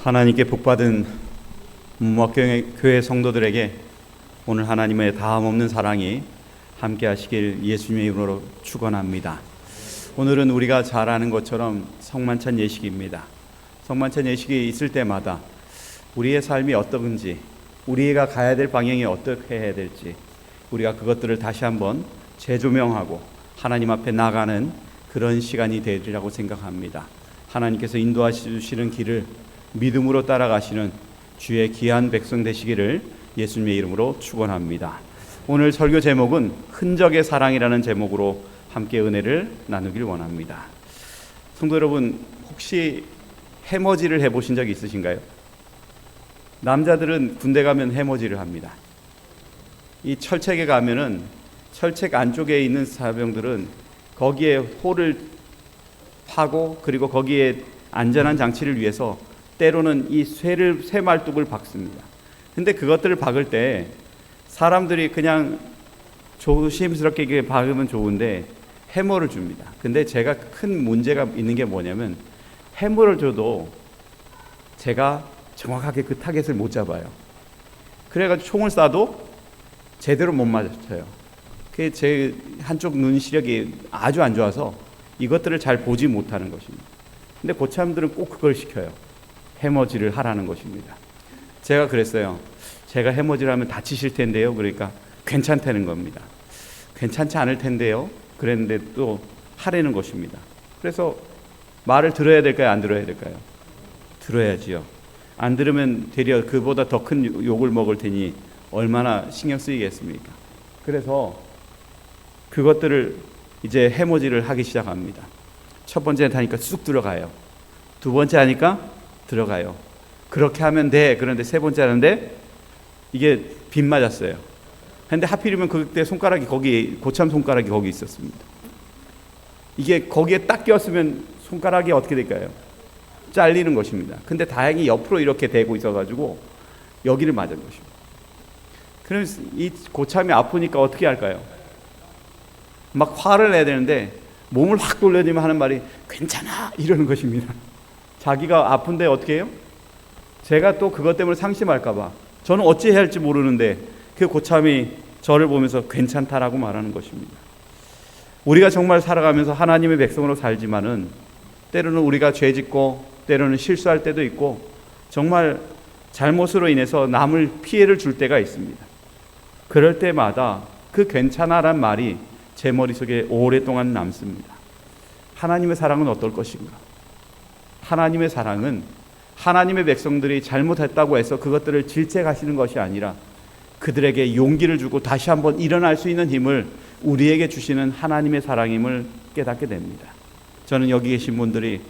하나님께 복받은 문목교회 성도들에게 오늘 하나님의 다함없는 사랑이 함께 하시길 예수님의 이름으로 축원합니다. 오늘은 우리가 잘 아는 것처럼 성만찬 예식입니다. 성만찬 예식이 있을 때마다 우리의 삶이 어떤지, 우리가 가야 될 방향이 어떻게 해야 될지 우리가 그것들을 다시 한번 재조명하고 하나님 앞에 나가는 그런 시간이 되리라고 생각합니다. 하나님께서 인도하시는 길을 믿음으로 따라가시는 주의 귀한 백성 되시기를 예수님의 이름으로 축원합니다. 오늘 설교 제목은 흔적의 사랑이라는 제목으로 함께 은혜를 나누길 원합니다. 성도 여러분, 혹시 해머지를 해보신 적이 있으신가요? 남자들은 군대 가면 해머지를 합니다. 이 철책에 가면은 철책 안쪽에 있는 사병들은 거기에 홀을 파고 그리고 거기에 안전한 장치를 위해서 때로는 이 쇠 말뚝을 박습니다. 근데 그것들을 박을 때 사람들이 그냥 조심스럽게 박으면 좋은데 해머를 줍니다. 근데 제가 큰 문제가 있는 게 뭐냐면 해머를 줘도 제가 정확하게 그 타겟을 못 잡아요. 그래가지고 총을 쏴도 제대로 못 맞춰요. 그게 제 한쪽 눈 시력이 아주 안 좋아서 이것들을 잘 보지 못하는 것입니다. 근데 고참들은 꼭 그걸 시켜요. 해머지를 하라는 것입니다. 제가 그랬어요. 제가 해머지를 하면 다치실 텐데요. 그러니까 괜찮다는 겁니다. 괜찮지 않을 텐데요. 그랬는데 또 하라는 것입니다. 그래서 말을 들어야 될까요? 안 들어야 될까요? 들어야지요. 안 들으면 되려 그보다 더 큰 욕을 먹을 테니 얼마나 신경 쓰이겠습니까? 그래서 그것들을 이제 해머지를 하기 시작합니다. 첫 번째 하니까 쑥 들어가요. 두 번째 하니까 들어가요. 그렇게 하면 돼. 그런데 세 번째 하는데 이게 빗 맞았어요. 근데 하필이면 그때 손가락이 거기, 고참 손가락이 거기 있었습니다. 이게 거기에 딱 꼈으면 손가락이 어떻게 될까요? 잘리는 것입니다. 근데 다행히 옆으로 이렇게 대고 있어가지고 여기를 맞은 것입니다. 그럼 이 고참이 아프니까 어떻게 할까요? 막 화를 내야 되는데 몸을 확 돌려주면 하는 말이 괜찮아 이러는 것입니다. 자기가 아픈데 어떻게 해요? 제가 또 그것 때문에 상심할까 봐 저는 어찌 해야 할지 모르는데 그 고참이 저를 보면서 괜찮다라고 말하는 것입니다. 우리가 정말 살아가면서 하나님의 백성으로 살지만은 때로는 우리가 죄짓고 때로는 실수할 때도 있고 정말 잘못으로 인해서 남을 피해를 줄 때가 있습니다. 그럴 때마다 그 괜찮아란 말이 제 머릿속에 오랫동안 남습니다. 하나님의 사랑은 어떨 것인가? 하나님의 사랑은 하나님의 백성들이 잘못했다고 해서 그것들을 질책하시는 것이 아니라 그들에게 용기를 주고 다시 한번 일어날 수 있는 힘을 우리에게 주시는 하나님의 사랑임을 깨닫게 됩니다. 저는 여기 계신 분들이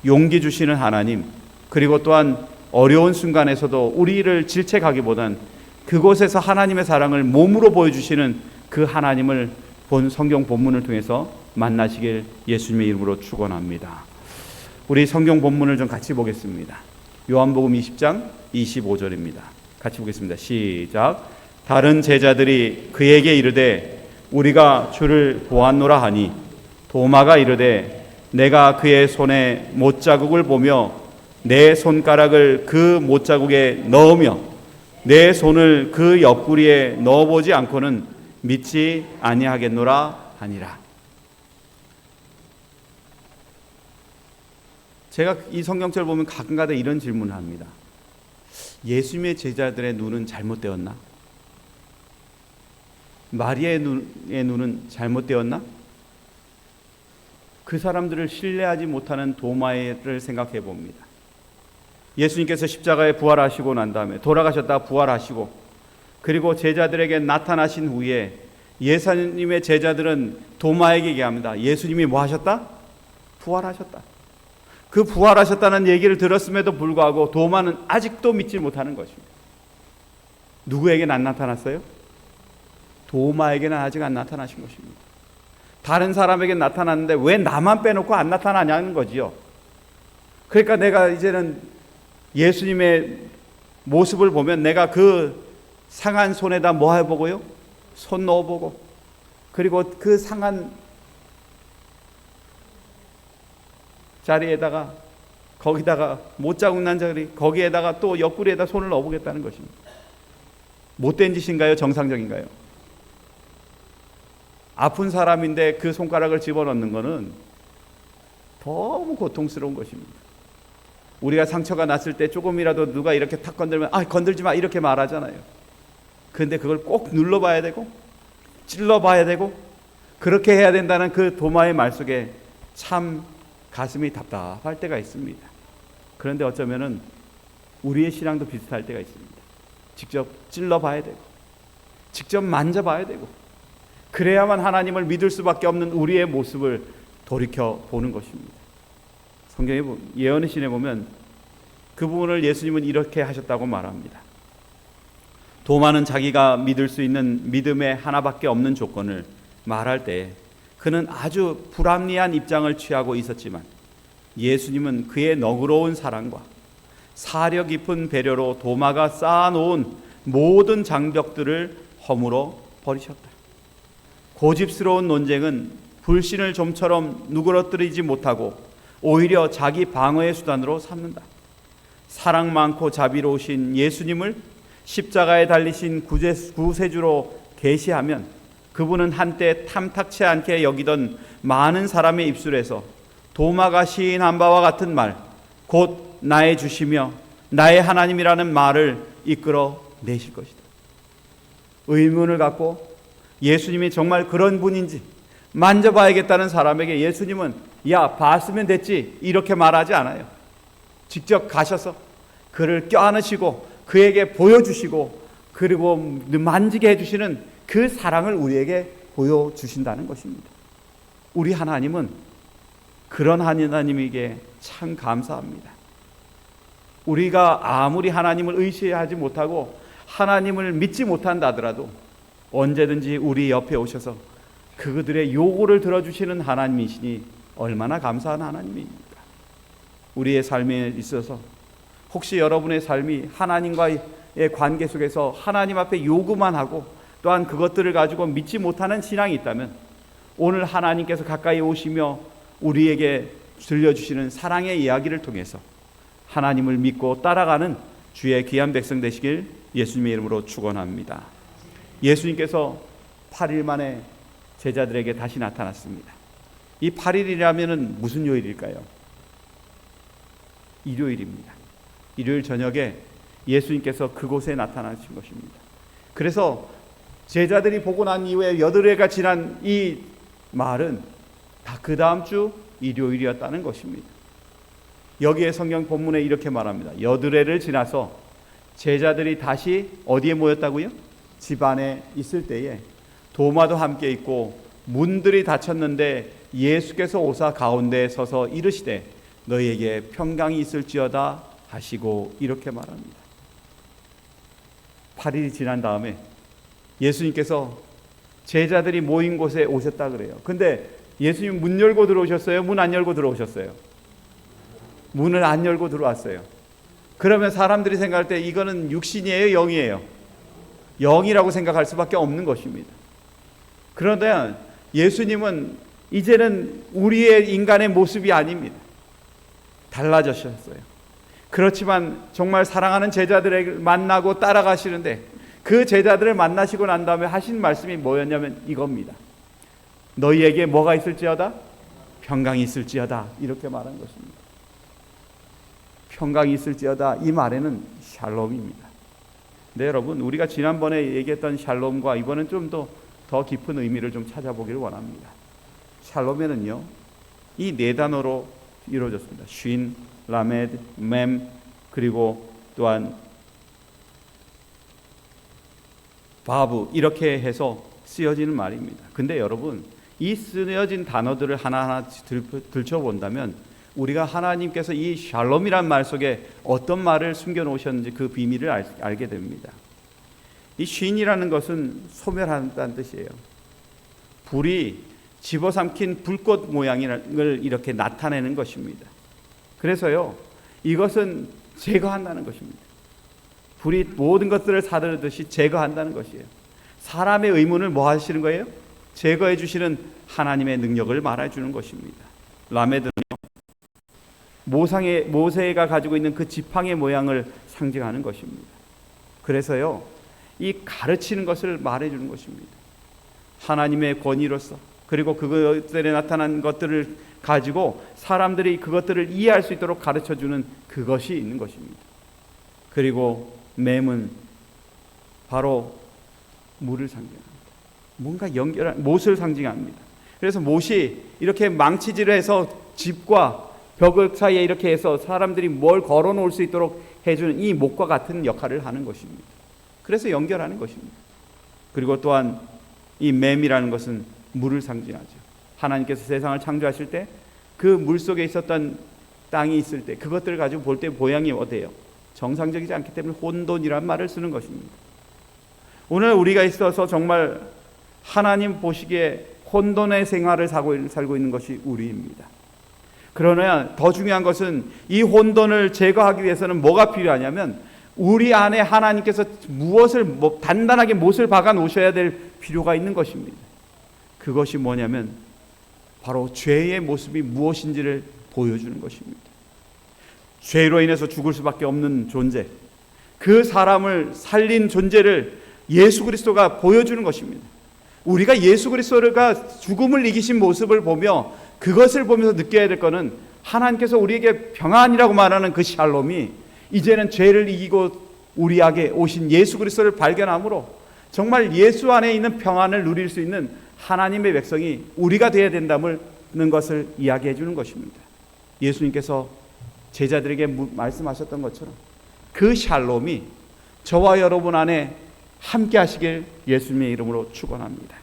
용기 주시는 하나님, 그리고 또한 어려운 순간에서도 우리를 질책하기보단 그곳에서 하나님의 사랑을 몸으로 보여주시는 그 하나님을 본 성경 본문을 통해서 만나시길 예수님의 이름으로 축원합니다. 우리 성경 본문을 좀 같이 보겠습니다. 요한복음 20장 25절입니다. 같이 보겠습니다. 시작. 다른 제자들이 그에게 이르되 우리가 주를 보았노라 하니 도마가 이르되 내가 그의 손에 못자국을 보며 내 손가락을 그 못자국에 넣으며 내 손을 그 옆구리에 넣어보지 않고는 믿지 아니하겠노라 하니라. 제가 이 성경책을 보면 가끔가다 이런 질문을 합니다. 예수님의 제자들의 눈은 잘못되었나? 마리아의 눈은 잘못되었나? 그 사람들을 신뢰하지 못하는 도마를 생각해 봅니다. 예수님께서 십자가에 부활하시고 난 다음에 돌아가셨다가 부활하시고 그리고 제자들에게 나타나신 후에 예수님의 제자들은 도마에게 얘기합니다. 예수님이 뭐 하셨다? 부활하셨다. 그 부활하셨다는 얘기를 들었음에도 불구하고 도마는 아직도 믿지 못하는 것입니다. 누구에게는 안 나타났어요? 도마에게는 아직 안 나타나신 것입니다. 다른 사람에게 나타났는데 왜 나만 빼놓고 안 나타나냐는 거지요. 그러니까 내가 이제는 예수님의 모습을 보면 내가 그 상한 손에다 뭐 해보고요? 손 넣어보고 그리고 그 상한 자리에다가 거기다가 못 자국 난 자리, 거기에다가 또 옆구리에다 손을 넣어보겠다는 것입니다. 못된 짓인가요? 정상적인가요? 아픈 사람인데 그 손가락을 집어넣는 것은 너무 고통스러운 것입니다. 우리가 상처가 났을 때 조금이라도 누가 이렇게 탁 건들면 건들지 마 이렇게 말하잖아요. 그런데 그걸 꼭 눌러봐야 되고 찔러봐야 되고 그렇게 해야 된다는 그 도마의 말 속에 참 가슴이 답답할 때가 있습니다. 그런데 어쩌면은 우리의 신앙도 비슷할 때가 있습니다. 직접 찔러봐야 되고 직접 만져봐야 되고 그래야만 하나님을 믿을 수밖에 없는 우리의 모습을 돌이켜 보는 것입니다. 성경의 예언의 신에 보면 그 부분을 예수님은 이렇게 하셨다고 말합니다. 도마는 자기가 믿을 수 있는 믿음의 하나밖에 없는 조건을 말할 때 그는 아주 불합리한 입장을 취하고 있었지만 예수님은 그의 너그러운 사랑과 사려 깊은 배려로 도마가 쌓아놓은 모든 장벽들을 허물어 버리셨다. 고집스러운 논쟁은 불신을 좀처럼 누그러뜨리지 못하고 오히려 자기 방어의 수단으로 삼는다. 사랑 많고 자비로우신 예수님을 십자가에 달리신 구세주로 계시하면 그분은 한때 탐탁치 않게 여기던 많은 사람의 입술에서 도마가 시인한 바와 같은 말, 곧 나의 주시며 나의 하나님이라는 말을 이끌어 내실 것이다. 의문을 갖고 예수님이 정말 그런 분인지 만져봐야겠다는 사람에게 예수님은 야 봤으면 됐지 이렇게 말하지 않아요. 직접 가셔서 그를 껴안으시고 그에게 보여주시고 그리고 만지게 해주시는 그 사랑을 우리에게 보여주신다는 것입니다. 우리 하나님은 그런 하나님에게 참 감사합니다. 우리가 아무리 하나님을 의지하지 못하고 하나님을 믿지 못한다 하더라도 언제든지 우리 옆에 오셔서 그들의 요구를 들어주시는 하나님이시니 얼마나 감사한 하나님입니까? 우리의 삶에 있어서 혹시 여러분의 삶이 하나님과의 관계 속에서 하나님 앞에 요구만 하고 또한 그것들을 가지고 믿지 못하는 신앙이 있다면 오늘 하나님께서 가까이 오시며 우리에게 들려주시는 사랑의 이야기를 통해서 하나님을 믿고 따라가는 주의 귀한 백성 되시길 예수님의 이름으로 축원합니다. 예수님께서 8일 만에 제자들에게 다시 나타났습니다. 이 8일이라면 무슨 요일일까요? 일요일입니다. 일요일 저녁에 예수님께서 그곳에 나타나신 것입니다. 그래서 제자들이 보고 난 이후에 8회가 지난 이 말은 다 그 다음 주 일요일이었다는 것입니다. 여기에 성경 본문에 이렇게 말합니다. 8회를 지나서 제자들이 다시 어디에 모였다고요? 집 안에 있을 때에 도마도 함께 있고 문들이 닫혔는데 예수께서 오사 가운데 서서 이르시되 너희에게 평강이 있을지어다 하시고 이렇게 말합니다. 8일이 지난 다음에 예수님께서 제자들이 모인 곳에 오셨다 그래요. 근데 예수님 문 열고 들어오셨어요? 문 안 열고 들어오셨어요? 문을 안 열고 들어왔어요. 그러면 사람들이 생각할 때 이거는 육신이에요? 영이에요? 영이라고 생각할 수밖에 없는 것입니다. 그런데 예수님은 이제는 우리의 인간의 모습이 아닙니다. 달라지셨어요. 그렇지만 정말 사랑하는 제자들을 만나고 따라가시는데 그 제자들을 만나시고 난 다음에 하신 말씀이 뭐였냐면 이겁니다. 너희에게 뭐가 있을지어다? 평강이 있을지어다. 이렇게 말한 것입니다. 평강이 있을지어다. 이 말에는 샬롬입니다. 네, 여러분, 우리가 지난번에 얘기했던 샬롬과 이번엔 좀 더 깊은 의미를 좀 찾아보기를 원합니다. 샬롬에는요, 이 네 단어로 이루어졌습니다. 쉰, 라메드, 맴, 그리고 또한 바브, 이렇게 해서 쓰여지는 말입니다. 근데 여러분, 이 쓰여진 단어들을 하나하나 들춰본다면 우리가 하나님께서 이 샬롬이란 말 속에 어떤 말을 숨겨놓으셨는지 그 비밀을 알게 됩니다. 이 쉰이라는 것은 소멸한다는 뜻이에요. 불이 집어삼킨 불꽃 모양을 이렇게 나타내는 것입니다. 그래서요, 이것은 제거한다는 것입니다. 불이 모든 것들을 사르듯이 제거한다는 것이에요. 사람의 의문을 뭐 하시는 거예요? 제거해 주시는 하나님의 능력을 말해 주는 것입니다. 라메드는요, 모세가 가지고 있는 그 지팡이 모양을 상징하는 것입니다. 그래서요, 이 가르치는 것을 말해주는 것입니다. 하나님의 권위로서, 그리고 그것들에 나타난 것들을 가지고 사람들이 그것들을 이해할 수 있도록 가르쳐주는 그것이 있는 것입니다. 그리고 맴은 바로 물을 상징합니다. 뭔가 연결한 못을 상징합니다. 그래서 못이 이렇게 망치질을 해서 집과 벽 사이에 이렇게 해서 사람들이 뭘 걸어 놓을 수 있도록 해주는 이 못과 같은 역할을 하는 것입니다. 그래서 연결하는 것입니다. 그리고 또한 이 맴이라는 것은 물을 상징하죠. 하나님께서 세상을 창조하실 때 그 물 속에 있었던 땅이 있을 때 그것들을 가지고 볼 때 모양이 어때요? 정상적이지 않기 때문에 혼돈이란 말을 쓰는 것입니다. 오늘 우리가 있어서 정말 하나님 보시기에 혼돈의 생활을 살고 있는 것이 우리입니다. 그러나 더 중요한 것은 이 혼돈을 제거하기 위해서는 뭐가 필요하냐면 우리 안에 하나님께서 단단하게 못을 박아 놓으셔야 될 필요가 있는 것입니다. 그것이 뭐냐면 바로 죄의 모습이 무엇인지를 보여주는 것입니다. 죄로 인해서 죽을 수밖에 없는 존재, 그 사람을 살린 존재를 예수 그리스도가 보여주는 것입니다. 우리가 예수 그리스도가 죽음을 이기신 모습을 보며 그것을 보면서 느껴야 될 것은 하나님께서 우리에게 평안이라고 말하는 그 샬롬이 이제는 죄를 이기고 우리에게 오신 예수 그리스도를 발견함으로 정말 예수 안에 있는 평안을 누릴 수 있는 하나님의 백성이 우리가 되어야 된다는 것을 이야기해 주는 것입니다. 예수님께서 제자들에게 말씀하셨던 것처럼 그 샬롬이 저와 여러분 안에 함께 하시길 예수님의 이름으로 축원합니다.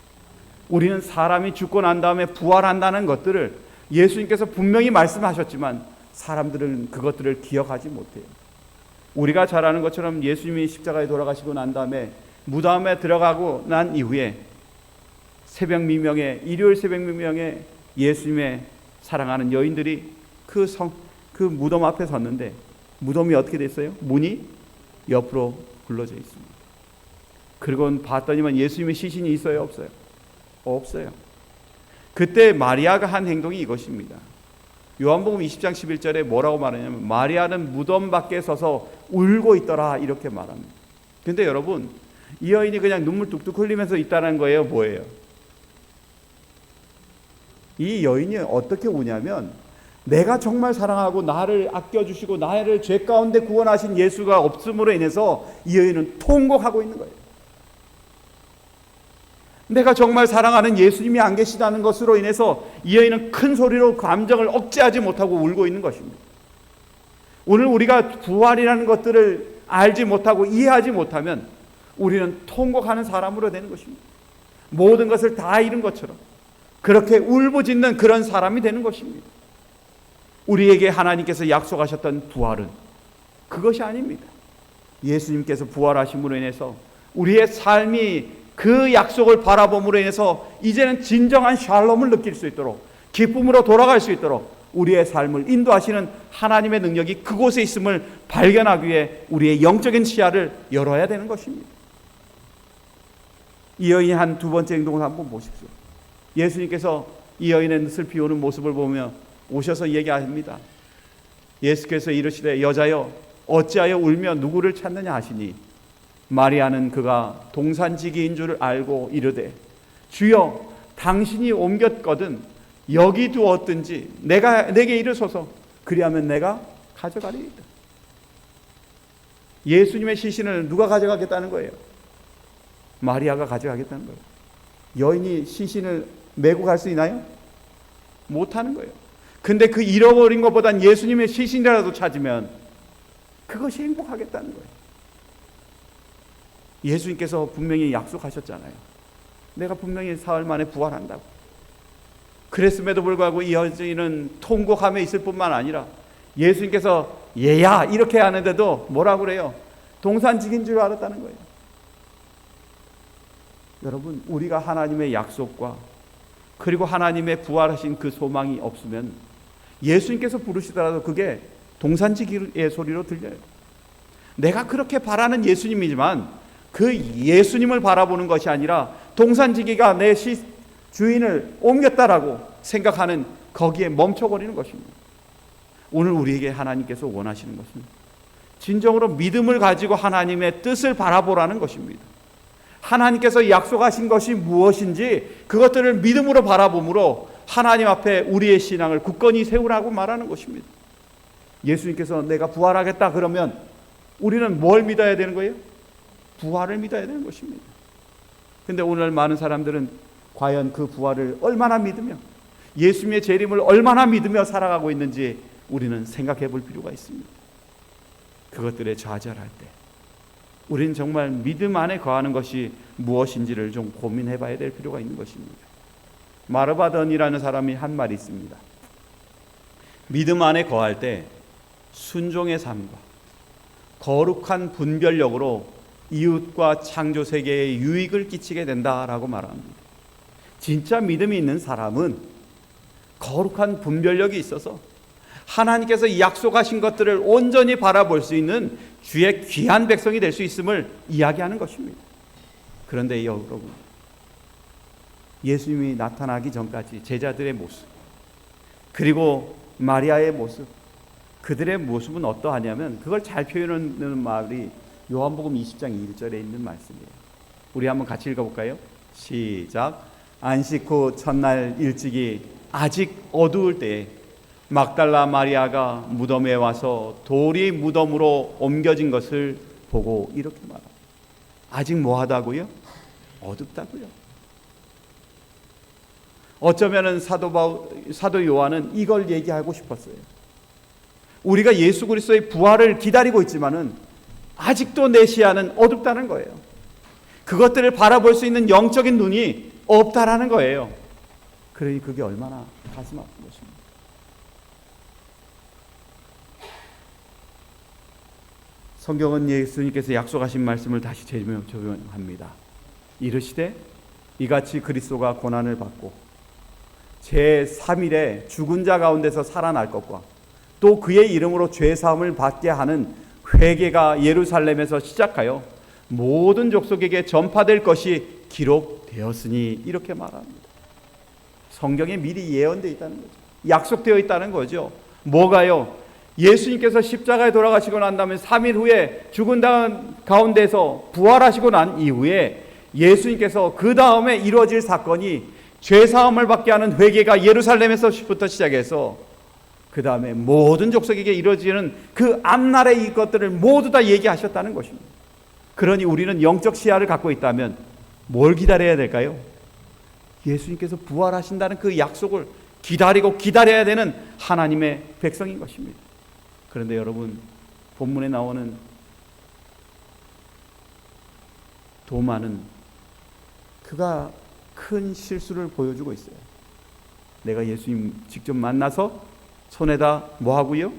우리는 사람이 죽고 난 다음에 부활한다는 것들을 예수님께서 분명히 말씀하셨지만 사람들은 그것들을 기억하지 못해요. 우리가 잘 아는 것처럼 예수님이 십자가에 돌아가시고 난 다음에 무덤에 들어가고 난 이후에 일요일 새벽 미명에 예수님의 사랑하는 여인들이 그 무덤 앞에 섰는데 무덤이 어떻게 됐어요? 문이 옆으로 굴러져 있습니다. 그리고 봤더니만 예수님의 시신이 있어요? 없어요? 없어요. 그때 마리아가 한 행동이 이것입니다. 요한복음 20장 11절에 뭐라고 말하냐면 마리아는 무덤 밖에 서서 울고 있더라 이렇게 말합니다. 근데 여러분 이 여인이 그냥 눈물 뚝뚝 흘리면서 있다는 거예요? 뭐예요? 이 여인이 어떻게 우냐면 내가 정말 사랑하고 나를 아껴주시고 나를 죄 가운데 구원하신 예수가 없음으로 인해서 이 여인은 통곡하고 있는 거예요. 내가 정말 사랑하는 예수님이 안 계시다는 것으로 인해서 이 여인은 큰 소리로 감정을 억제하지 못하고 울고 있는 것입니다. 오늘 우리가 부활이라는 것들을 알지 못하고 이해하지 못하면 우리는 통곡하는 사람으로 되는 것입니다. 모든 것을 다 잃은 것처럼 그렇게 울부짖는 그런 사람이 되는 것입니다. 우리에게 하나님께서 약속하셨던 부활은 그것이 아닙니다. 예수님께서 부활하심으로 인해서 우리의 삶이 그 약속을 바라봄으로 인해서 이제는 진정한 샬롬을 느낄 수 있도록 기쁨으로 돌아갈 수 있도록 우리의 삶을 인도하시는 하나님의 능력이 그곳에 있음을 발견하기 위해 우리의 영적인 시야를 열어야 되는 것입니다. 이 여인이 한 두 번째 행동을 한번 보십시오. 예수님께서 이 여인의 슬피 우는 모습을 보며 오셔서 얘기합니다. 예수께서 이르시되 여자여 어찌하여 울며 누구를 찾느냐 하시니 마리아는 그가 동산지기인 줄 알고 이르되 주여 당신이 옮겼거든 여기 두었든지 내게 이르소서 그리하면 내가 가져가리이다. 예수님의 시신을 누가 가져가겠다는 거예요? 마리아가 가져가겠다는 거예요. 여인이 시신을 메고 갈 수 있나요? 못하는 거예요. 근데 그 잃어버린 것보단 예수님의 시신이라도 찾으면 그것이 행복하겠다는 거예요. 예수님께서 분명히 약속하셨잖아요. 내가 분명히 사흘 만에 부활한다고. 그랬음에도 불구하고 이 여인은 통곡하며 있을 뿐만 아니라 예수님께서 얘야 이렇게 하는데도 뭐라고 그래요? 동산직인 줄 알았다는 거예요. 여러분 우리가 하나님의 약속과 그리고 하나님의 부활하신 그 소망이 없으면 예수님께서 부르시더라도 그게 동산지기의 소리로 들려요. 내가 그렇게 바라는 예수님이지만 그 예수님을 바라보는 것이 아니라 동산지기가 내 주인을 옮겼다라고 생각하는 거기에 멈춰버리는 것입니다. 오늘 우리에게 하나님께서 원하시는 것은 진정으로 믿음을 가지고 하나님의 뜻을 바라보라는 것입니다. 하나님께서 약속하신 것이 무엇인지 그것들을 믿음으로 바라봄으로 하나님 앞에 우리의 신앙을 굳건히 세우라고 말하는 것입니다. 예수님께서 내가 부활하겠다 그러면 우리는 뭘 믿어야 되는 거예요? 부활을 믿어야 되는 것입니다. 근데 오늘 많은 사람들은 과연 그 부활을 얼마나 믿으며 예수님의 재림을 얼마나 믿으며 살아가고 있는지 우리는 생각해 볼 필요가 있습니다. 그것들에 좌절할 때 우리는 정말 믿음 안에 거하는 것이 무엇인지를 좀 고민해 봐야 될 필요가 있는 것입니다. 마르바던이라는 사람이 한 말이 있습니다. 믿음 안에 거할 때 순종의 삶과 거룩한 분별력으로 이웃과 창조 세계에 유익을 끼치게 된다라고 말합니다. 진짜 믿음이 있는 사람은 거룩한 분별력이 있어서 하나님께서 약속하신 것들을 온전히 바라볼 수 있는 주의 귀한 백성이 될 수 있음을 이야기하는 것입니다. 그런데 여러분, 예수님이 나타나기 전까지 제자들의 모습, 그리고 마리아의 모습, 그들의 모습은 어떠하냐면 그걸 잘 표현하는 말이 요한복음 20장 1절에 있는 말씀이에요. 우리 한번 같이 읽어볼까요? 시작. 안식 후 첫날 일찍이 아직 어두울 때에 막달라 마리아가 무덤에 와서 돌이 무덤으로 옮겨진 것을 보고 이렇게 말합니다. 아직 뭐하다고요? 어둡다고요. 어쩌면 사도 요한은 이걸 얘기하고 싶었어요. 우리가 예수 그리스도의 부활을 기다리고 있지만은 아직도 내 시야는 어둡다는 거예요. 그것들을 바라볼 수 있는 영적인 눈이 없다라는 거예요. 그러니 그게 얼마나 가슴 아픈 것입니다. 성경은 예수님께서 약속하신 말씀을 다시 적용합니다. 이르시되 이같이 그리스도가 고난을 받고 제3일에 죽은 자 가운데서 살아날 것과 또 그의 이름으로 죄사함을 받게 하는 회개가 예루살렘에서 시작하여 모든 족속에게 전파될 것이 기록되었으니 이렇게 말합니다. 성경에 미리 예언되어 있다는 거죠. 약속되어 있다는 거죠. 뭐가요? 예수님께서 십자가에 돌아가시고 난 다음에 3일 후에 죽은 가운데서 부활하시고 난 이후에 예수님께서 그 다음에 이루어질 사건이 죄사함을 받게 하는 회개가 예루살렘에서부터 시작해서 그 다음에 모든 족속에게 이루어지는 그 앞날의 이것들을 모두 다 얘기하셨다는 것입니다. 그러니 우리는 영적 시야를 갖고 있다면 뭘 기다려야 될까요? 예수님께서 부활하신다는 그 약속을 기다리고 기다려야 되는 하나님의 백성인 것입니다. 그런데 여러분, 본문에 나오는 도마는 그가 큰 실수를 보여주고 있어요. 내가 예수님 직접 만나서 손에다 뭐 하고요?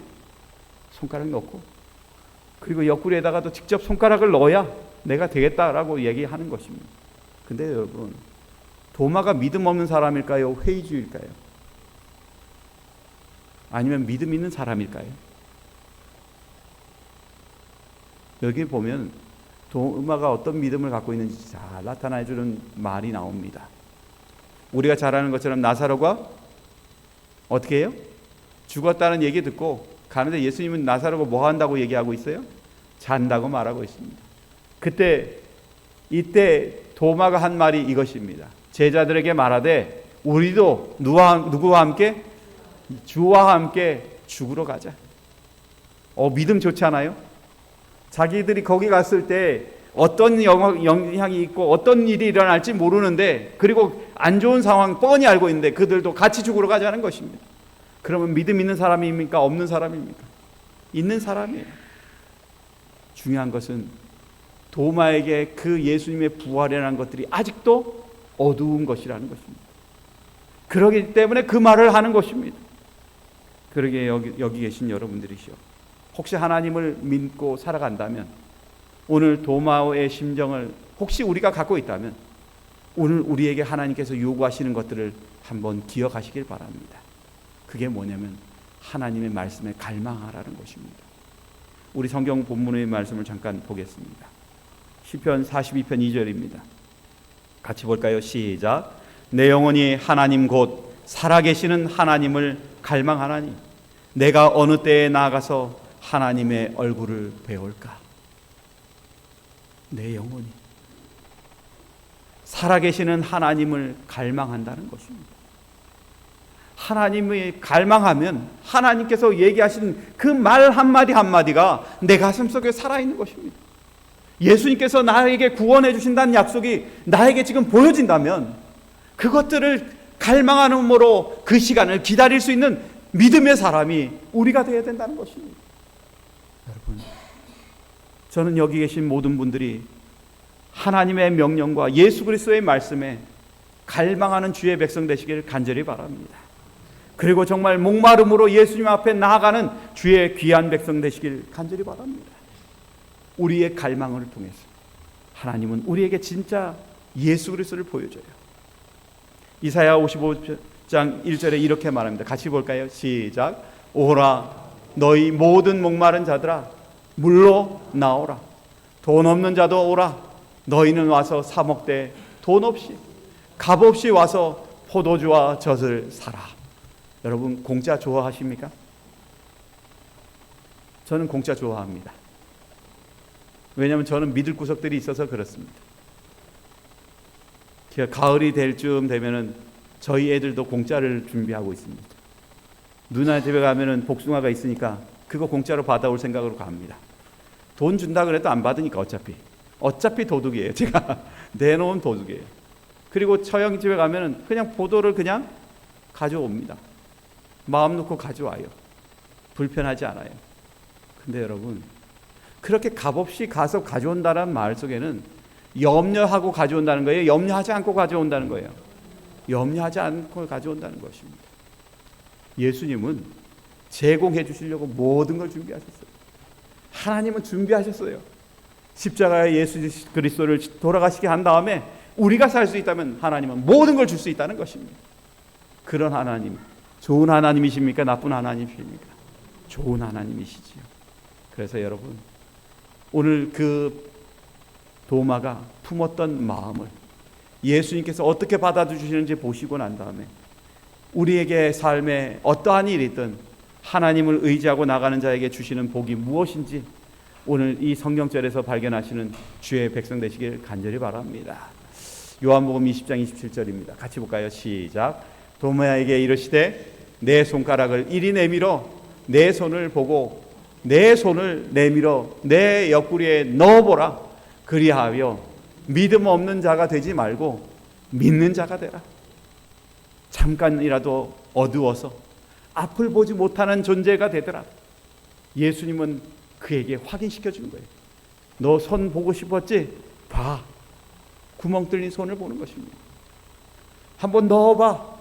손가락 넣고, 그리고 옆구리에다가도 직접 손가락을 넣어야 내가 되겠다라고 얘기하는 것입니다. 근데 여러분, 도마가 믿음 없는 사람일까요? 회의주의일까요? 아니면 믿음 있는 사람일까요? 여기 보면 도마가 어떤 믿음을 갖고 있는지 잘 나타내주는 말이 나옵니다. 우리가 잘 아는 것처럼 나사로가 어떻게 해요? 죽었다는 얘기 듣고 가는데 예수님은 나사로가 뭐 한다고 얘기하고 있어요? 잔다고 말하고 있습니다. 이때 도마가 한 말이 이것입니다. 제자들에게 말하되 우리도 누구와 함께? 주와 함께 죽으러 가자. 믿음 좋지 않아요? 자기들이 거기 갔을 때 어떤 영향이 있고 어떤 일이 일어날지 모르는데, 그리고 안 좋은 상황 뻔히 알고 있는데 그들도 같이 죽으러 가자는 것입니다. 그러면 믿음 있는 사람입니까? 없는 사람입니까? 있는 사람이에요. 중요한 것은 도마에게 그 예수님의 부활이라는 것들이 아직도 어두운 것이라는 것입니다. 그러기 때문에 그 말을 하는 것입니다. 그러게 여기 계신 여러분들이시오, 혹시 하나님을 믿고 살아간다면, 오늘 도마의 심정을 혹시 우리가 갖고 있다면 오늘 우리에게 하나님께서 요구하시는 것들을 한번 기억하시길 바랍니다. 그게 뭐냐면 하나님의 말씀에 갈망하라는 것입니다. 우리 성경 본문의 말씀을 잠깐 보겠습니다. 시편 42편 2절입니다. 같이 볼까요? 시작. 내 영혼이 하나님 곧 살아계시는 하나님을 갈망하나니 내가 어느 때에 나아가서 하나님의 얼굴을 배울까? 내 영혼이 살아계시는 하나님을 갈망한다는 것입니다. 하나님을 갈망하면 하나님께서 얘기하신 그 말 한마디 한마디가 내 가슴 속에 살아있는 것입니다. 예수님께서 나에게 구원해 주신다는 약속이 나에게 지금 보여진다면 그것들을 갈망함으로 그 시간을 기다릴 수 있는 믿음의 사람이 우리가 되어야 된다는 것입니다. 여러분, 저는 여기 계신 모든 분들이 하나님의 명령과 예수 그리스도의 말씀에 갈망하는 주의 백성 되시기를 간절히 바랍니다. 그리고 정말 목마름으로 예수님 앞에 나아가는 주의 귀한 백성 되시길 간절히 바랍니다. 우리의 갈망을 통해서 하나님은 우리에게 진짜 예수 그리스도를 보여줘요. 이사야 55장 1절에 이렇게 말합니다. 같이 볼까요? 시작. 오라 너희 모든 목마른 자들아 물로 나오라. 돈 없는 자도 오라. 너희는 와서 사 먹되 돈 없이 값 없이 와서 포도주와 젖을 사라. 여러분, 공짜 좋아하십니까? 저는 공짜 좋아합니다. 왜냐하면 저는 믿을 구석들이 있어서 그렇습니다. 가을이 될 쯤 되면은 저희 애들도 공짜를 준비하고 있습니다. 누나 집에 가면은 복숭아가 있으니까 그거 공짜로 받아올 생각으로 갑니다. 돈 준다 그래도 안 받으니까 어차피 도둑이에요. 제가 내놓은 도둑이에요. 그리고 처형 집에 가면은 그냥 포도를 그냥 가져옵니다. 마음 놓고 가져와요. 불편하지 않아요. 근데 여러분, 그렇게 값없이 가서 가져온다는 말 속에는 염려하고 가져온다는 거예요? 염려하지 않고 가져온다는 거예요? 염려하지 않고 가져온다는 것입니다. 예수님은 제공해 주시려고 모든 걸 준비하셨어요. 하나님은 준비하셨어요. 십자가에 예수 그리스도를 돌아가시게 한 다음에 우리가 살 수 있다면 하나님은 모든 걸 줄 수 있다는 것입니다. 그런 하나님, 좋은 하나님이십니까? 나쁜 하나님이십니까? 좋은 하나님이시지요. 그래서 여러분, 오늘 그 도마가 품었던 마음을 예수님께서 어떻게 받아주시는지 보시고 난 다음에 우리에게 삶에 어떠한 일이 있든 하나님을 의지하고 나가는 자에게 주시는 복이 무엇인지 오늘 이 성경절에서 발견하시는 주의 백성 되시길 간절히 바랍니다. 요한복음 20장 27절입니다. 같이 볼까요? 시작. 도마에게 이르시되 내 손가락을 이리 내밀어 내 손을 보고 내 손을 내밀어 내 옆구리에 넣어보라. 그리하여 믿음 없는 자가 되지 말고 믿는 자가 되라. 잠깐이라도 어두워서 앞을 보지 못하는 존재가 되더라. 예수님은 그에게 확인시켜 주는 거예요. 너 손 보고 싶었지? 봐. 구멍 뚫린 손을 보는 것입니다. 한번 넣어봐.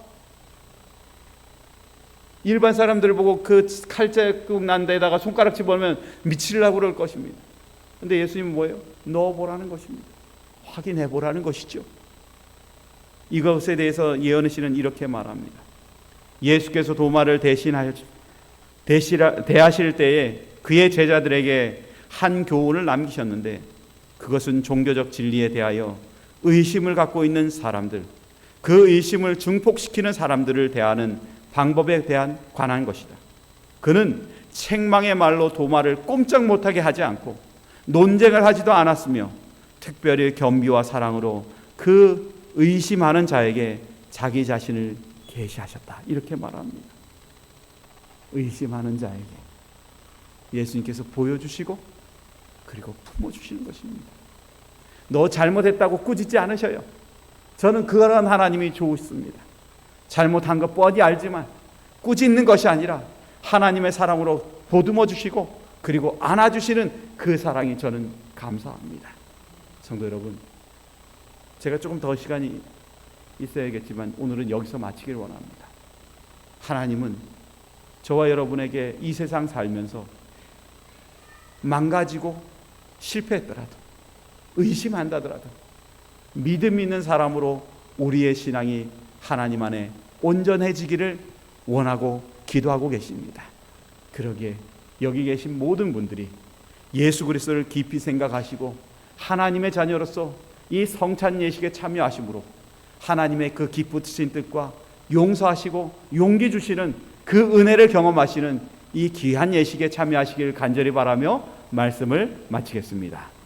일반 사람들을 보고 그 칼자국 난 데다가 손가락 집어넣으면 미치려고 그럴 것입니다. 근데 예수님은 뭐예요? 넣어보라는 것입니다. 확인해보라는 것이죠. 이것에 대해서 예언의 시는 이렇게 말합니다. 예수께서 도마를 대하실 때에 그의 제자들에게 한 교훈을 남기셨는데 그것은 종교적 진리에 대하여 의심을 갖고 있는 사람들, 그 의심을 증폭시키는 사람들을 대하는 방법에 관한 것이다. 그는 책망의 말로 도마를 꼼짝 못하게 하지 않고 논쟁을 하지도 않았으며 특별히 겸비와 사랑으로 그 의심하는 자에게 자기 자신을 계시하셨다. 이렇게 말합니다. 의심하는 자에게 예수님께서 보여주시고 그리고 품어주시는 것입니다. 너 잘못했다고 꾸짖지 않으셔요. 저는 그런 하나님이 좋습니다. 잘못한 것 뻔히 알지만 꾸짖는 것이 아니라 하나님의 사랑으로 보듬어 주시고 그리고 안아주시는 그 사랑이 저는 감사합니다. 성도 여러분, 제가 조금 더 시간이 있어야겠지만 오늘은 여기서 마치길 원합니다. 하나님은 저와 여러분에게 이 세상 살면서 망가지고 실패했더라도 의심한다더라도 믿음 있는 사람으로 우리의 신앙이 하나님 안에 온전해지기를 원하고 기도하고 계십니다. 그러기에 여기 계신 모든 분들이 예수 그리스도를 깊이 생각하시고 하나님의 자녀로서 이 성찬 예식에 참여하심으로 하나님의 그 기쁘신 뜻과 용서하시고 용기 주시는 그 은혜를 경험하시는 이 귀한 예식에 참여하시길 간절히 바라며 말씀을 마치겠습니다.